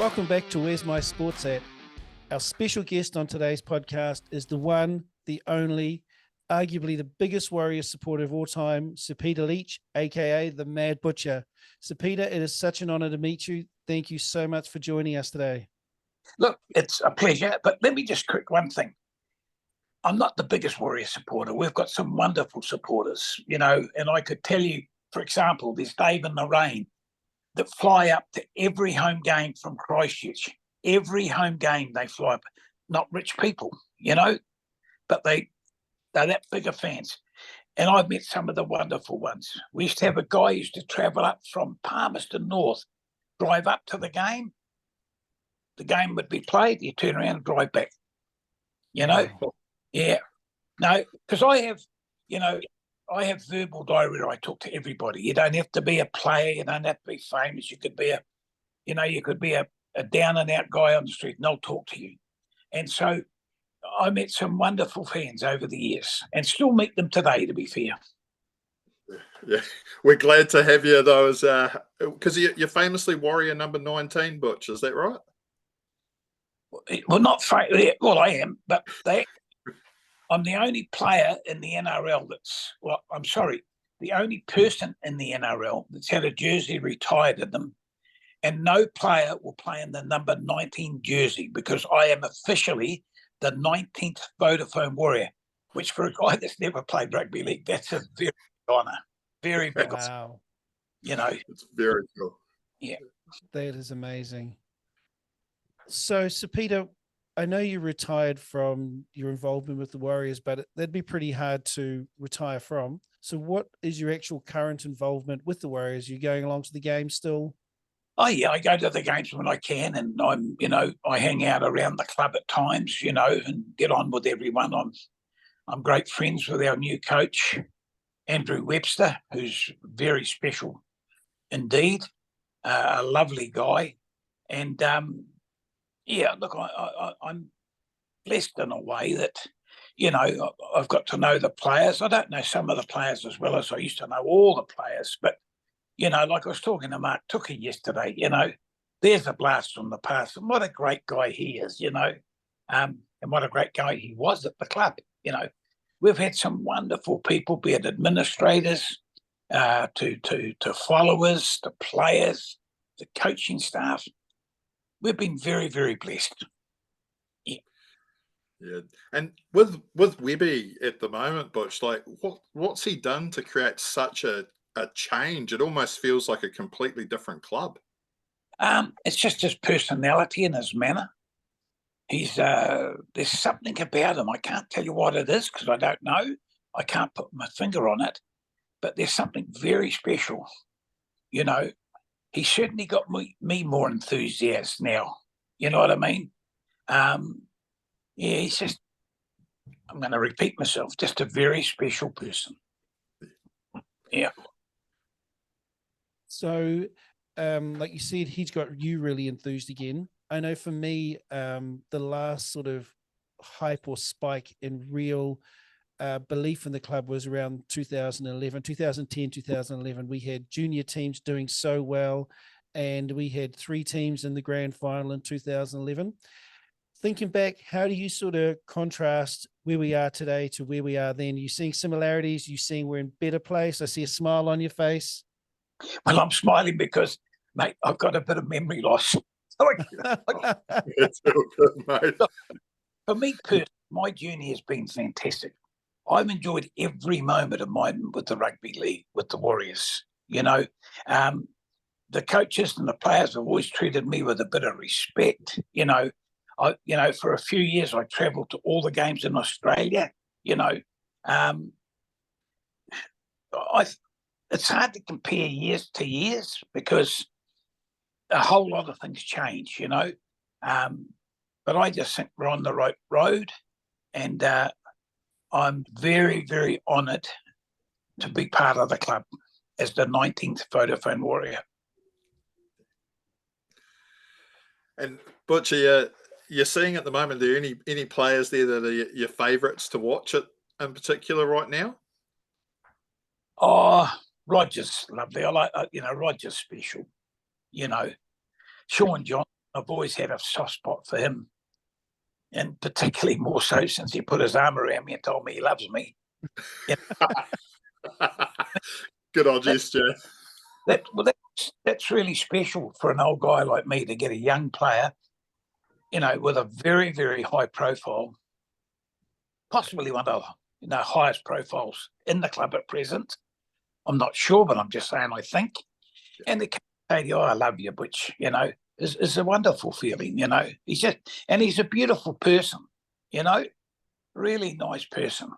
Welcome back to Where's My Sports At? Our special guest on today's podcast is the one, the only, arguably the biggest Warriors supporter of all time, Sir Peter Leach, aka the Mad Butcher. Sir Peter, it is such an honor to meet you. Thank you so much for joining us today. Look, it's a pleasure, but let me just correct one thing. I'm not the biggest Warriors supporter. We've got some wonderful supporters, and I could tell you, for example, there's Dave in the Rain that fly up to every home game from Christchurch. Every home game they fly up. Not rich people, but they're that bigger fans. And I've met some of the wonderful ones. We used to have a guy who used to travel up from Palmerston North, drive up to the game. The game would be played, you turn around and drive back. Wow. Yeah. No, because I have verbal diarrhea. I talk to everybody. You don't have to be a player. You don't have to be famous. You could be a down and out guy on the street and they'll talk to you. And so I met some wonderful fans over the years and still meet them today, to be fair. Yeah, we're glad to have you, though, because you're famously Warrior number 19, Butch. Is that right? Well, I am, but I'm the only player in the NRL the only person in the NRL that's had a jersey retired in them, and no player will play in the number 19 jersey because I am officially the 19th Vodafone Warrior, which for a guy that's never played rugby league, that's a very big honour. Very big. Wow. It's very cool. Yeah. That is amazing. So, Sir Peter, I know you retired from your involvement with the Warriors, but that'd be pretty hard to retire from. So what is your actual current involvement with the Warriors? Are you going along to the game still? Oh, yeah, I go to the games when I can, and I hang out around the club at times, and get on with everyone. I'm great friends with our new coach, Andrew Webster, who's very special indeed, a lovely guy. And, look, I'm blessed in a way that, I've got to know the players. I don't know some of the players as well as I used to know all the players, but like I was talking to Mark Tookie yesterday, there's a blast from the past. And what a great guy he is, and what a great guy he was at the club. We've had some wonderful people, be it administrators, to followers, to players, to coaching staff. We've been very, very blessed. Yeah, and with Webby at the moment, Butch, like what's he done to create such a change? It almost feels like a completely different club. It's just his personality and his manner. He's there's something about him. I can't tell you what it is because I don't know. I can't put my finger on it, but there's something very special. He certainly got me more enthusiastic now. You know what I mean? He's just, I'm going to repeat myself, just a very special person. Yeah. So, like you said, he's got you really enthused again. I know for me, the last sort of hype or spike in real belief in the club was around 2010, 2011. We had junior teams doing so well, and we had 3 teams in the grand final in 2011. Thinking back, how do you sort of contrast where we are today to where we are then? Are you seeing similarities? Are you seeing we're in a better place? I see a smile on your face. Well, I'm smiling because, mate, I've got a bit of memory loss. It's all good, mate. For me, my journey has been fantastic. I've enjoyed every moment of mine with the rugby league, with the Warriors. The coaches and the players have always treated me with a bit of respect. For a few years, I travelled to all the games in Australia. It's hard to compare years to years because a whole lot of things change, but I just think we're on the right road, and I'm very, very honoured to be part of the club as the 19th Vodafone Warrior. And Butch, you're seeing at the moment, are there any players there that are your favourites to watch it in particular right now? Oh, Roger's lovely. I like, Roger's special. Sean John, I've always had a soft spot for him, and particularly more so since he put his arm around me and told me he loves me. Good old gesture. That's really special for an old guy like me to get a young player, with a very, very high profile, possibly one of the highest profiles in the club at present. I'm not sure, but I'm just saying I think. And they say, "Oh, I love you," which is a wonderful feeling. He's a beautiful person. Really nice person.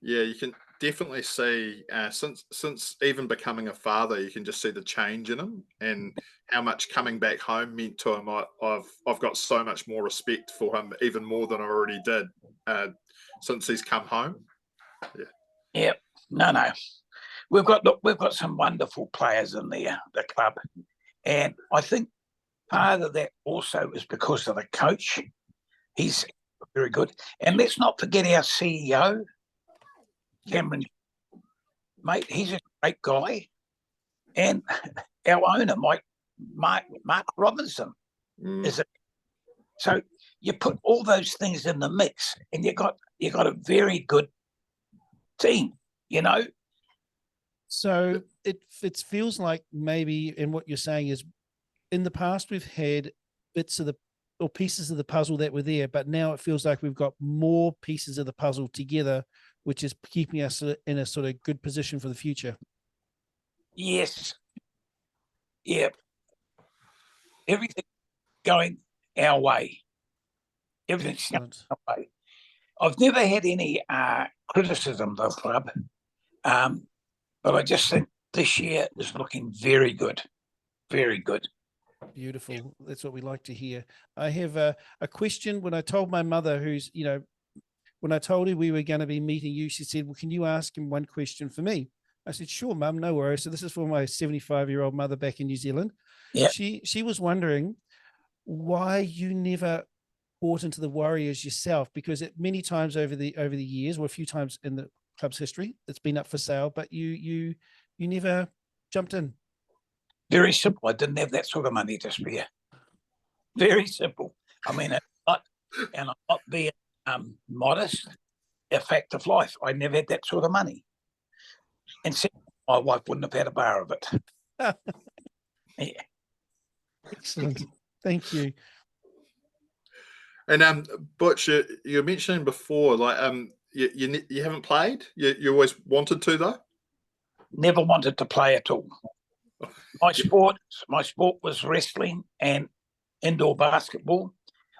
Yeah, you can definitely see since even becoming a father, you can just see the change in him and how much coming back home meant to him. I've got so much more respect for him, even more than I already did since he's come home. Yeah. Yeah. No. We've got some wonderful players in the club, and I think part of that also is because of the coach. He's very good, and let's not forget our CEO, Cameron. Mate, he's a great guy, and our owner, Mark Robinson, is a. So you put all those things in the mix, and you got a very good team. So it feels like maybe, and what you're saying is, in the past we've had bits of or pieces of the puzzle that were there, but now it feels like we've got more pieces of the puzzle together, which is keeping us in a sort of good position for the future. Yes. Yeah. Everything going our way. Everything's going our way. I've never had any criticism of the club, but I just think this year is looking very good. Very good. Beautiful. That's what we like to hear. I have a question. When I told my mother, when I told her we were going to be meeting you, she said, "Well, can you ask him one question for me?" I said, "Sure, Mum, no worries." So this is for my 75-year-old mother back in New Zealand. Yeah. She was wondering why you never bought into the Warriors yourself, because many times over the years, or a few times in the club's history, it's been up for sale, but you never jumped in. Very simple. I didn't have that sort of money to spare. Very simple. I mean, I'm not being modest. A fact of life. I never had that sort of money, and my wife wouldn't have had a bar of it. Yeah. Excellent. Thank you. And Butch, you were mentioning before, like you haven't played. You always wanted to, though. Never wanted to play at all. My sport was wrestling and indoor basketball.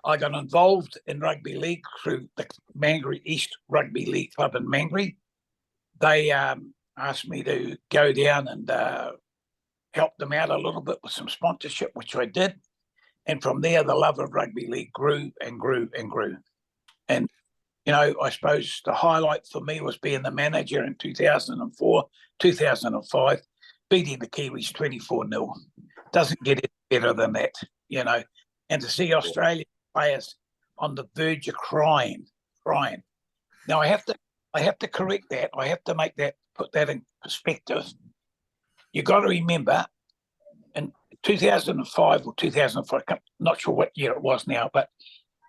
I got involved in rugby league through the Mangere East Rugby League Club in Mangere. They asked me to go down and help them out a little bit with some sponsorship, which I did. And from there, the love of rugby league grew and grew and grew. And, I suppose the highlight for me was being the manager in 2004, 2005, beating the Kiwis 24-0. Doesn't get any better than that, And to see Australian players on the verge of crying. Now, I have to correct that. I have to put that in perspective. You got to remember, in 2005 or 2004, not sure what year it was now, but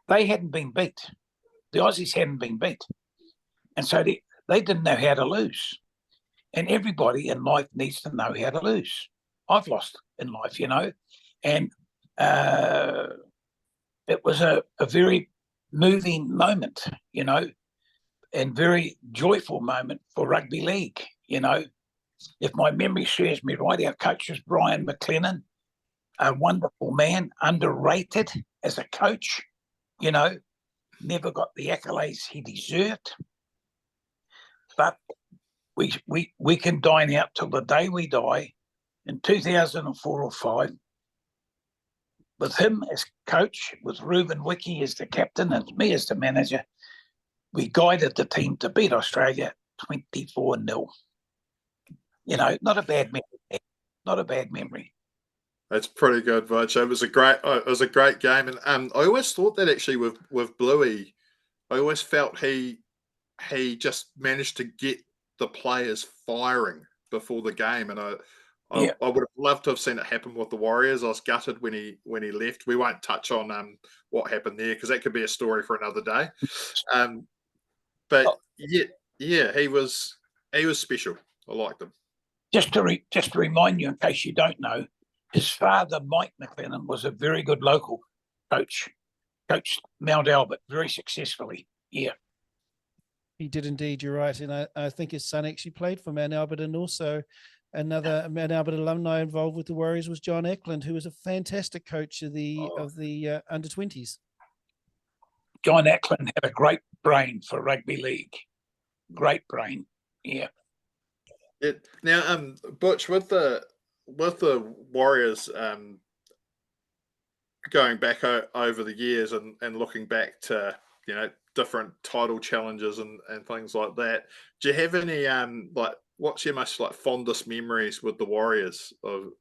they hadn't been beat. The Aussies hadn't been beat. And so they didn't know how to lose. And everybody in life needs to know how to lose. I've lost in life, and it was a very moving moment, and very joyful moment for rugby league, If my memory serves me right, our coach was Brian McLennan, a wonderful man, underrated as a coach, never got the accolades he deserved. But we can dine out till the day we die in 2004 or 5 with him as coach, with Ruben Wiki as the captain and me as the manager. We guided the team to beat Australia 24-0. Not a bad memory. Not a bad memory. That's pretty good, Butch. It was a great game, and I always thought that actually with Bluey, I always felt he just managed to get the players firing before the game, and Yeah. I would have loved to have seen it happen with the Warriors. I was gutted when he left. We won't touch on what happened there because that could be a story for another day. But Oh, yeah, he was special. I liked him. just to remind you, in case you don't know, his father, Mike McLennan, was a very good local coach. Coached Mount Albert very successfully. Yeah. He did indeed. You're right, and I think his son actually played for Mount Albert, and also another Mount Albert alumni involved with the Warriors was John Eklund, who was a fantastic coach of the under-20s. John Eklund had a great brain for rugby league. Great brain. Yeah. Now, Butch, with the Warriors going back over the years and looking back to different title challenges and things like that, do you have any like what's your most like fondest memories with the Warriors of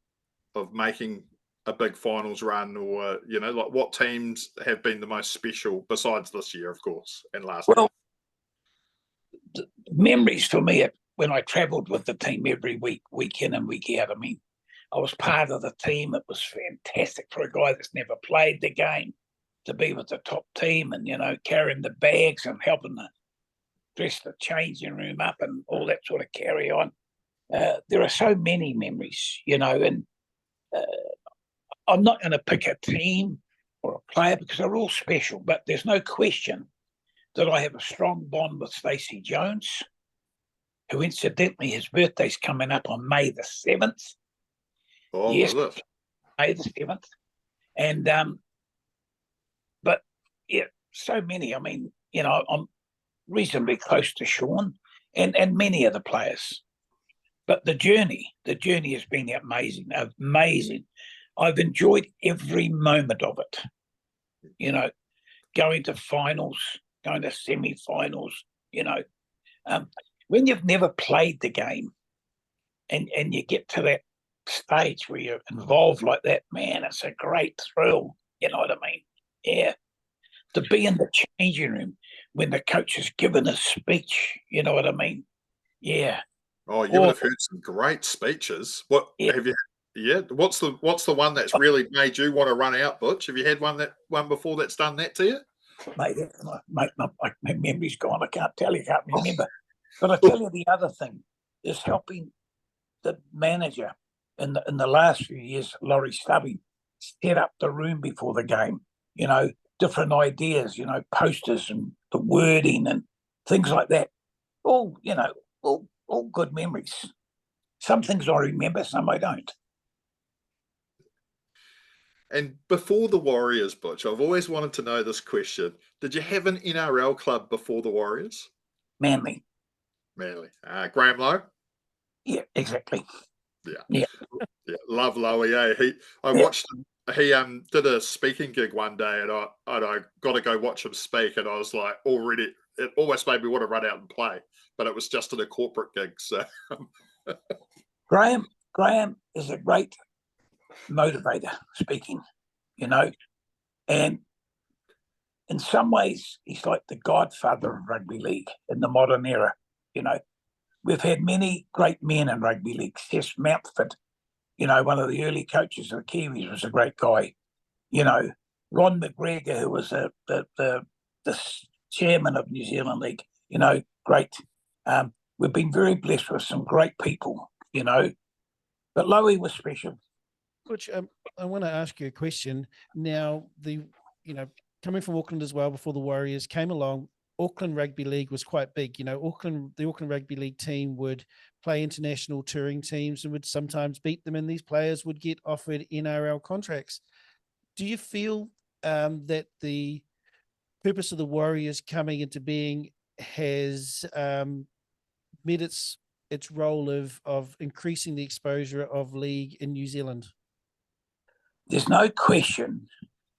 making a big finals run, or like what teams have been the most special besides this year, of course, and last year? Well, the memories for me when I travelled with the team every week in and week out. I mean, I was part of the team. It was fantastic for a guy that's never played the game to be with the top team and, carrying the bags and helping to dress the changing room up and all that sort of carry on. There are so many memories, and I'm not going to pick a team or a player because they're all special, but there's no question that I have a strong bond with Stacey Jones, who incidentally his birthday's coming up on May the 7th. Oh, yes, was it? May the 7th. And but yeah, so many. I mean, I'm reasonably close to Sean and many of the players. But the journey has been amazing. I've enjoyed every moment of it. Going to finals, going to semi-finals. When you've never played the game, and you get to that stage where you're involved like that, man, it's a great thrill. You know what I mean? Yeah. To be in the changing room when the coach has given a speech, you know what I mean? Yeah. Oh, you would have heard some great speeches. What have you? Yeah. What's the one that's really made you want to run out, Butch? Have you had one before that's done that to you? Mate, my memory's gone. I can't remember. But I tell you, the other thing is helping the manager in the last few years, Laurie Stubby, set up the room before the game. Different ideas. Posters and the wording and things like that. All good memories. Some things I remember, some I don't. And before the Warriors, Butch, I've always wanted to know this question. Did you have an NRL club before the Warriors? Manly. Graham Lowe? Yeah, exactly. Yeah. Love Lowe, I watched him. He did a speaking gig one day and I got to go watch him speak, and I was like, already it almost made me want to run out and play, but it was just at a corporate gig. So Graham is a great motivator speaking, and in some ways he's like the godfather of rugby league in the modern era. We've had many great men in rugby league. Tess Mountford, one of the early coaches of the Kiwis, was a great guy. Ron McGregor, who was the chairman of New Zealand League, great. We've been very blessed with some great people, but Lowy was special. Which I want to ask you a question. Now, coming from Auckland as well, before the Warriors came along, Auckland Rugby League was quite big. The Auckland Rugby League team would play international touring teams and would sometimes beat them, and these players would get offered NRL contracts. Do you feel that the purpose of the Warriors coming into being has met its role of increasing the exposure of league in New Zealand? There's no question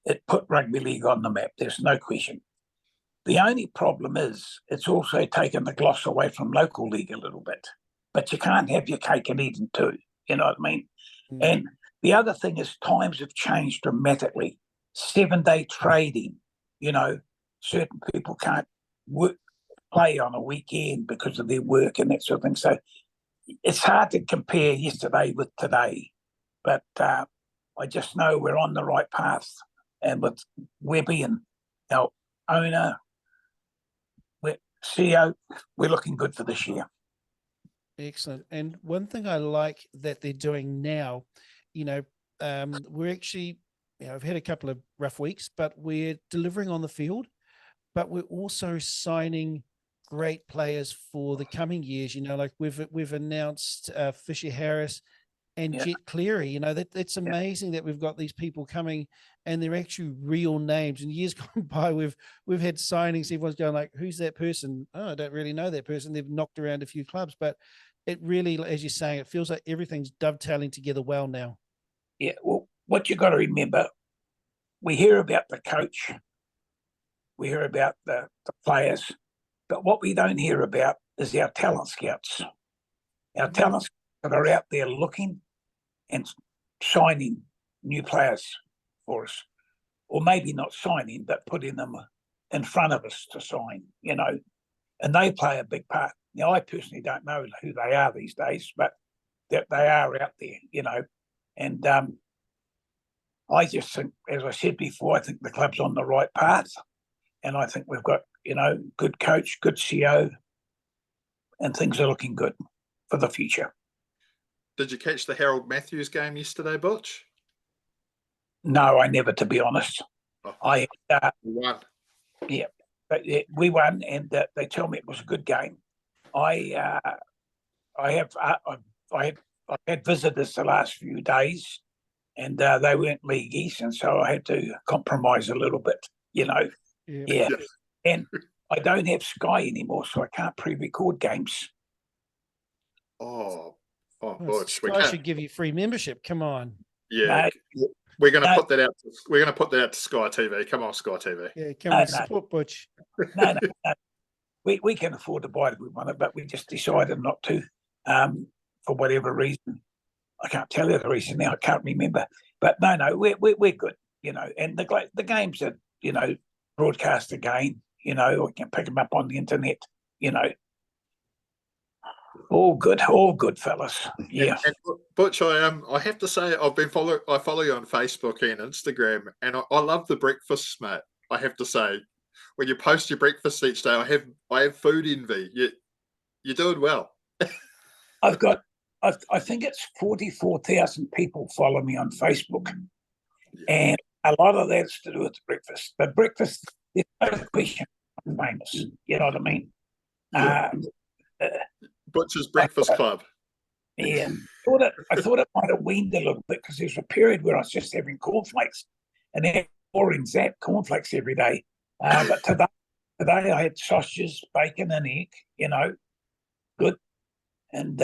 it put rugby league on the map. There's no question. The only problem is it's also taken the gloss away from local league a little bit. But you can't have your cake and eat it too. You know what I mean? Mm. And the other thing is times have changed dramatically. 7-day trading, certain people can't play on a weekend because of their work and that sort of thing. So it's hard to compare yesterday with today, but I just know we're on the right path. And with Webby and our owner, CEO, we're looking good for this year. Excellent. And one thing I like that they're doing now, we're actually, I've had a couple of rough weeks, but we're delivering on the field, but we're also signing great players for the coming years. Like we've announced Fisher Harris and Jet Cleary. That's amazing that we've got these people coming and they're actually real names. In years gone by, we've had signings. Everyone's going like, "Who's that person?" "Oh, I don't really know that person." They've knocked around a few clubs, but it really, as you're saying, it feels like everything's dovetailing together well now. Yeah. Well, what you got to remember, we hear about the coach, we hear about the players, but what we don't hear about is our talent scouts. Our talent scouts that are out there looking and signing new players for us, or maybe not signing, but putting them in front of us to sign, and they play a big part. Now, I personally don't know who they are these days, but that they are out there, and I just think, as I said before, I think the club's on the right path, and I think we've got, good coach, good CEO, and things are looking good for the future. Did you catch the Harold Matthews game yesterday, Butch? No, I never, to be honest. Oh, I won. Yeah, but we won, and they tell me it was a good game. I had visitors the last few days, and they weren't leagueies, and so I had to compromise a little bit, Yeah. And I don't have Sky anymore, so I can't pre-record games. Oh, Well, Butch, Sky should give you free membership. Come on. Yeah, No, we're going to put that out. We're going to put that out to Sky TV. Come on, Sky TV. Yeah, come on, support Butch. No. We can afford to buy it if we want it, but we just decided not to, for whatever reason. I can't tell you the reason now. I can't remember. But no, we're good, And the games that broadcast again, we can pick them up on the internet, All good, fellas. Yeah. And Butch, I have to say, I follow you on Facebook and Instagram, and I love the breakfasts, mate. I have to say, when you post your breakfast each day, I have food envy. You're doing well. I think it's 44,000 people follow me on Facebook, and a lot of that's to do with breakfast. But breakfast, there's no question, I'm famous. You know what I mean? Butcher's Breakfast Club. Yeah, I thought it might have weaned a little bit because there's a period where I was just having cornflakes, and then boring Zap cornflakes every day. But today I had sausages, bacon, and egg. Good, and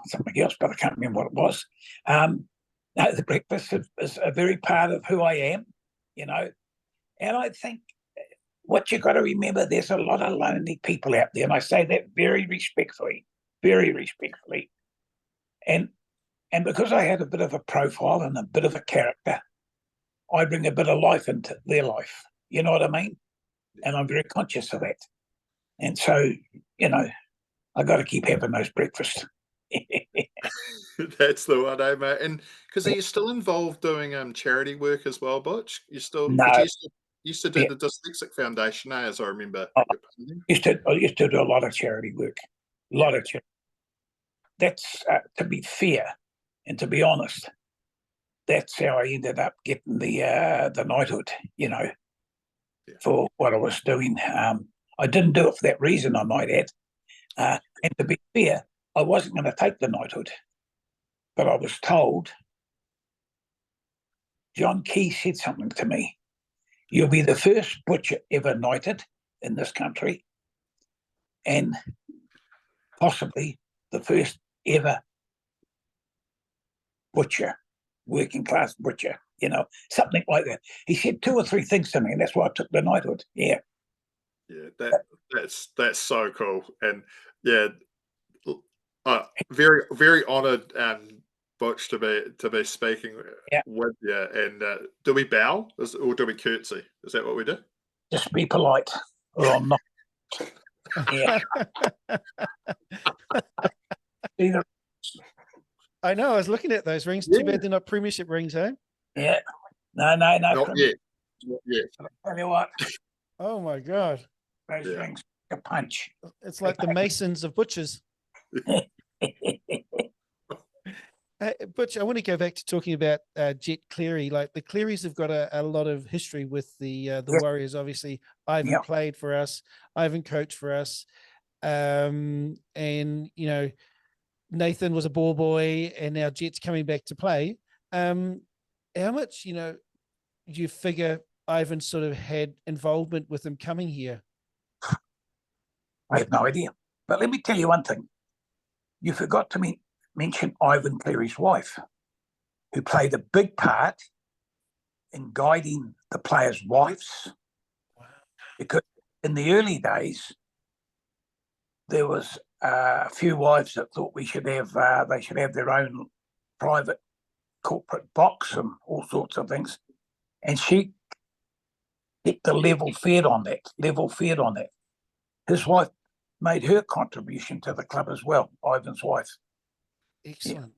something else, but I can't remember what it was. No, the breakfast is a very part of who I am, and I think what you've got to remember, there's a lot of lonely people out there, and I say that very respectfully. And because I had a bit of a profile and a bit of a character, I bring a bit of life into their life. You know what I mean? And I'm very conscious of that. And so, I got to keep having those breakfasts. That's the one, mate. And because are you still involved doing charity work as well, Butch? You still? No. You used to do the Dyslexic Foundation, as I remember. I used to do a lot of charity work. A lot of charity. That's to be fair and to be honest, that's how I ended up getting the knighthood, for what I was doing. I didn't do it for that reason, I might add. And to be fair, I wasn't going to take the knighthood, but I was told, John Key said something to me. You'll be the first butcher ever knighted in this country, and possibly the first ever butcher, working class butcher, something like that. He said 2 or 3 things to me, and that's why I took the knighthood. Yeah. Yeah, that's so cool. And yeah, very, very honoured, Butch, to be speaking with you. And do we bow or do we curtsy? Is that what we do? Just be polite, or I'm not. Yeah. I know. I was looking at those rings. Too bad they're not premiership rings, eh? Yeah. No. Not yet. Not yet. Tell you what, Oh my God. those Yeah. rings a punch. It's like the Masons of butchers. Butch, I want to go back to talking about Jet Cleary. Like the Clearys have got a lot of history with the Yes. Warriors. Obviously, Ivan Yeah. played for us. Ivan coached for us. And, you know, Nathan was a ball boy and now Jet's coming back to play. How much, you know, do you figure Ivan sort of had involvement with him coming here? I have no idea. But let me tell you one thing. You forgot to mention Ivan Cleary's wife, who played a big part in guiding the players' wives. Wow. Because in the early days, there was a few wives that thought they should have their own private corporate box and all sorts of things. And she kept the level fed on that. His wife made her contribution to the club as well, Ivan's wife. Excellent.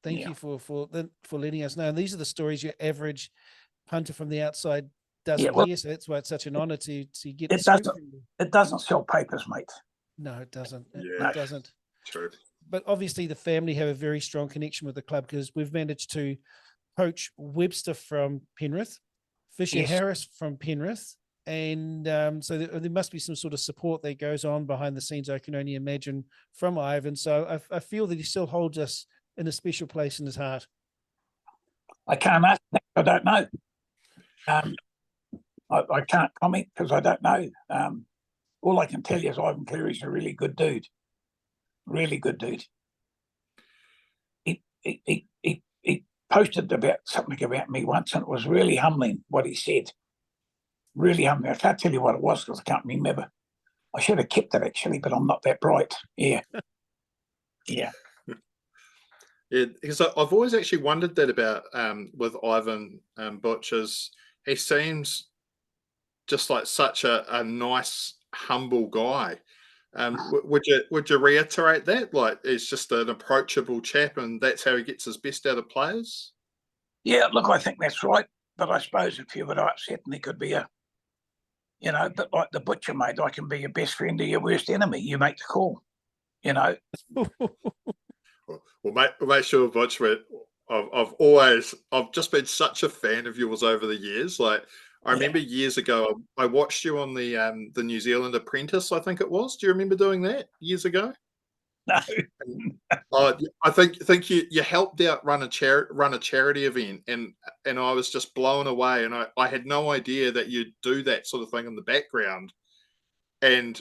Thank you for letting us know. And these are the stories your average punter from the outside doesn't hear. So that's why it's such an honor to get the scoop from you. It doesn't sell papers, mate. No, it doesn't. Yeah. It doesn't. True. But obviously the family have a very strong connection with the club because we've managed to poach Webster from Penrith, Fisher Harris from Penrith. And so there must be some sort of support that goes on behind the scenes, I can only imagine, from Ivan. So I feel that he still holds us in a special place in his heart. I can't ask that. I don't know. I can't comment because I don't know. All I can tell you is Ivan Cleary's a really good dude. Really good dude. He posted about something about me once, and it was really humbling what he said. Really humbling. I can't tell you what it was because I can't remember. I should have kept it actually, but I'm not that bright. Yeah. Yeah. Yeah, because I've always actually wondered that about with Ivan Butch. Is he seems just like such a nice, humble guy. Would you reiterate that? Like he's just an approachable chap, and that's how he gets his best out of players. Yeah, look, I think that's right. But I suppose if you were upset, and he could be a bit like the butcher, mate. I can be your best friend or your worst enemy. You make the call. Well, make sure, Butch. I've just been such a fan of yours over the years. Like I remember years ago, I watched you on the New Zealand Apprentice. I think it was. Do you remember doing that years ago? No. I think you helped out run a charity event, and I was just blown away, and I had no idea that you'd do that sort of thing in the background, and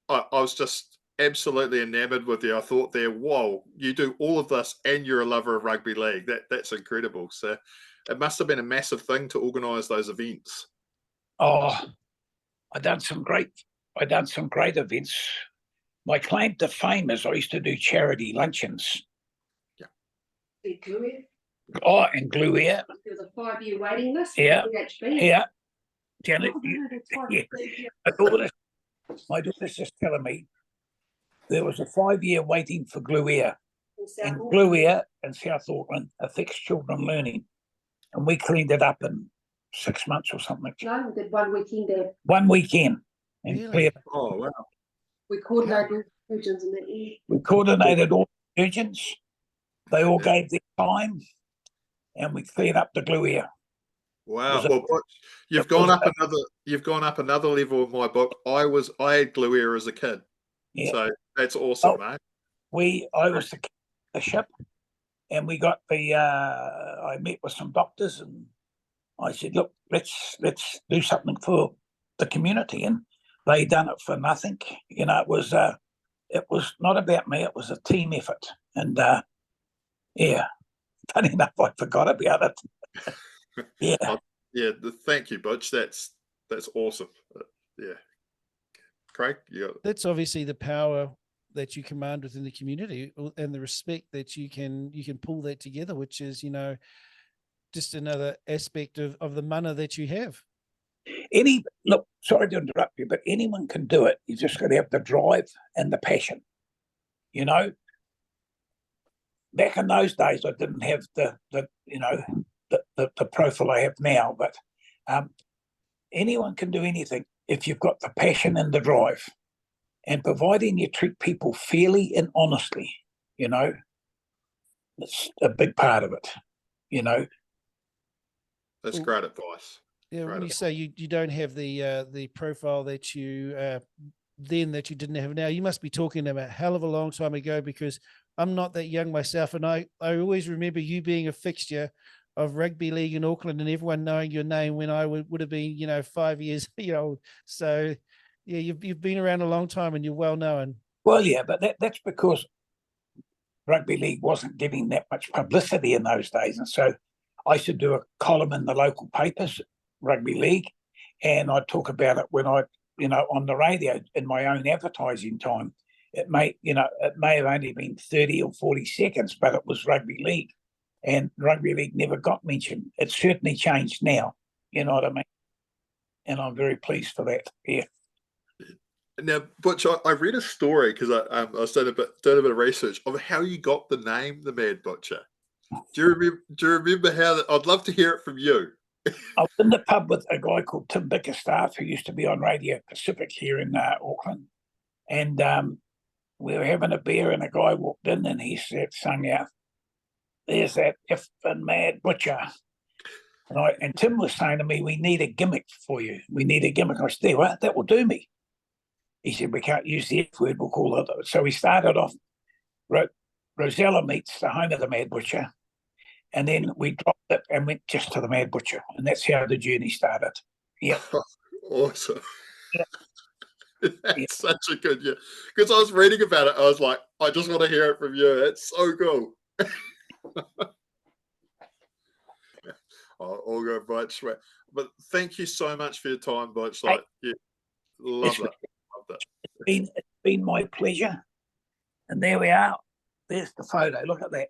I was just absolutely enamored with you. I thought whoa, you do all of this and you're a lover of rugby league. That's incredible. So it must have been a massive thing to organise those events. Oh, I done some great events. My claim to fame is I used to do charity luncheons. Yeah. In Glue Oh, in Glue There was a 5-year waiting list. Yeah. PHP. Yeah. Janet, Oh, no, that's right. yeah. My daughter's just telling me there was a 5-year waiting for Glue In and South Glue in South Auckland affects children learning. And we cleaned it up in 6 months or something. No, we did 1 weekend there. 1 weekend. And Really? cleared. Oh wow. We coordinated all the surgeons in the year. We coordinated all the surgeons. They all gave their time, and we cleared up the Glue. Wow. Well, you've gone up another level in my book. I had glue as a kid. Yeah. So that's awesome, mate. I was the ship, and we got I met with some doctors, and I said, look, let's do something for the community, and they done it for nothing. It was not about me; it was a team effort, and funny enough, I forgot about it. Yeah. Thank you, Butch. That's awesome. Yeah. Craig, That's obviously the power that you command within the community and the respect that you can pull that together, which is, just another aspect of the mana that you have. Look, sorry to interrupt you, but anyone can do it. You just got to have the drive and the passion. back in those days, I didn't have the profile I have now, but anyone can do anything if you've got the passion and the drive, and providing you treat people fairly and honestly, it's a big part of it, That's great advice. Yeah, Great when you advice. say you don't have the profile that you then that you didn't have now, you must be talking about a hell of a long time ago, because I'm not that young myself, and I always remember you being a fixture of rugby league in Auckland and everyone knowing your name when I would have been 5 years old. So yeah, you've been around a long time and you're well known. Well, yeah, but that's because rugby league wasn't getting that much publicity in those days, and so I used to do a column in the local papers, rugby league, and I'd talk about it when I, on the radio in my own advertising time. It may have only been 30 or 40 seconds, but it was rugby league, and rugby league never got mentioned. It's certainly changed now. You know what I mean? And I'm very pleased for that. Yeah. Now, Butch, I read a story because I was doing a bit of research of how you got the name the Mad Butcher. Do you remember how? I'd love to hear it from you. I was in the pub with a guy called Tim Bickerstaff, who used to be on Radio Pacific here in Auckland, and we were having a beer, and a guy walked in and he sung out, "There's that effing Mad Butcher." And Tim was saying to me, "We need a gimmick for you. We need a gimmick." I said, "Well, that will do me." He said, "We can't use the F word, we'll call it." So we started off, Rosella meets the home of the Mad Butcher, and then we dropped it and went just to the Mad Butcher. And that's how the journey started. Yeah. Awesome. Yeah. That's such a good, yeah. Because I was reading about it, I was like, I just want to hear it from you. It's so cool. All good, Butch. But thank you so much for your time, Butch. Like, yeah, love it. It's been my pleasure. And there we are. There's the photo. Look at that.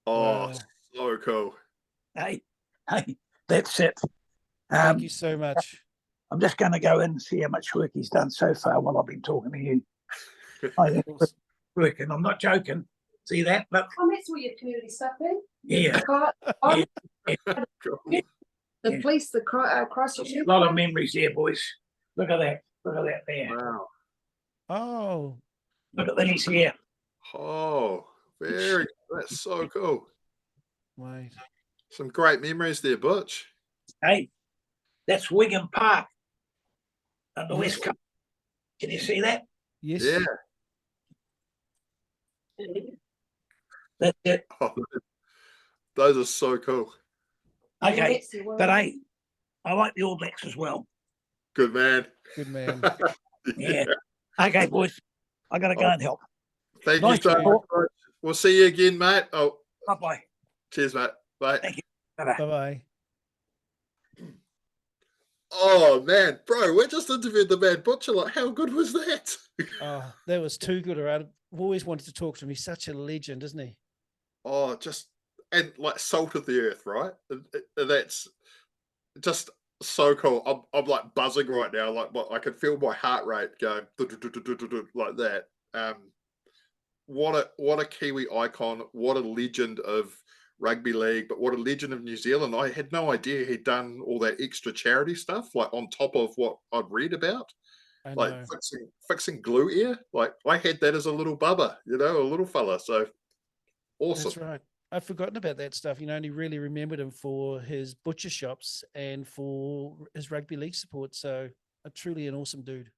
Oh, Wow. so cool. Hey, that's it. Thank you so much. I'm just going to go in and see how much work he's done so far while I've been talking to you. Working. I'm not joking. See that? Look. Oh, that's all your community stuff then? Yeah. The police, the Christchurch. A lot of memories there, boys. Look at that. Look at that there. Wow. Oh. Look at these here. Oh, that's so cool. Right. Some great memories there, Butch. Hey, that's Wigan Park on the West Coast. Can you see that? Yes. Yeah. That's it. Oh, those are so cool. Okay, but hey, I like the All Blacks as well. Good man. Good man. Yeah. Okay, boys, I got to go and help. Thank you so much. We'll see you again, mate. Oh, bye-bye. Cheers, mate. Bye. Thank you. Bye-bye. Bye-bye. Oh, man. Bro, we just interviewed the Mad Butcher. Like, how good was that? Oh, that was too good. I've always wanted to talk to him. He's such a legend, isn't he? Oh, and like salt of the earth, right? That's just so cool. I'm like buzzing right now. Like, I can feel my heart rate going like that. What a Kiwi icon. What a legend of rugby league, but what a legend of New Zealand. I had no idea he'd done all that extra charity stuff, like on top of what I'd read about. Like fixing glue ear. Like I had that as a little bubba, a little fella. So awesome. That's right. I've forgotten about that stuff. I only really remembered him for his butcher shops and for his rugby league support. So truly an awesome dude.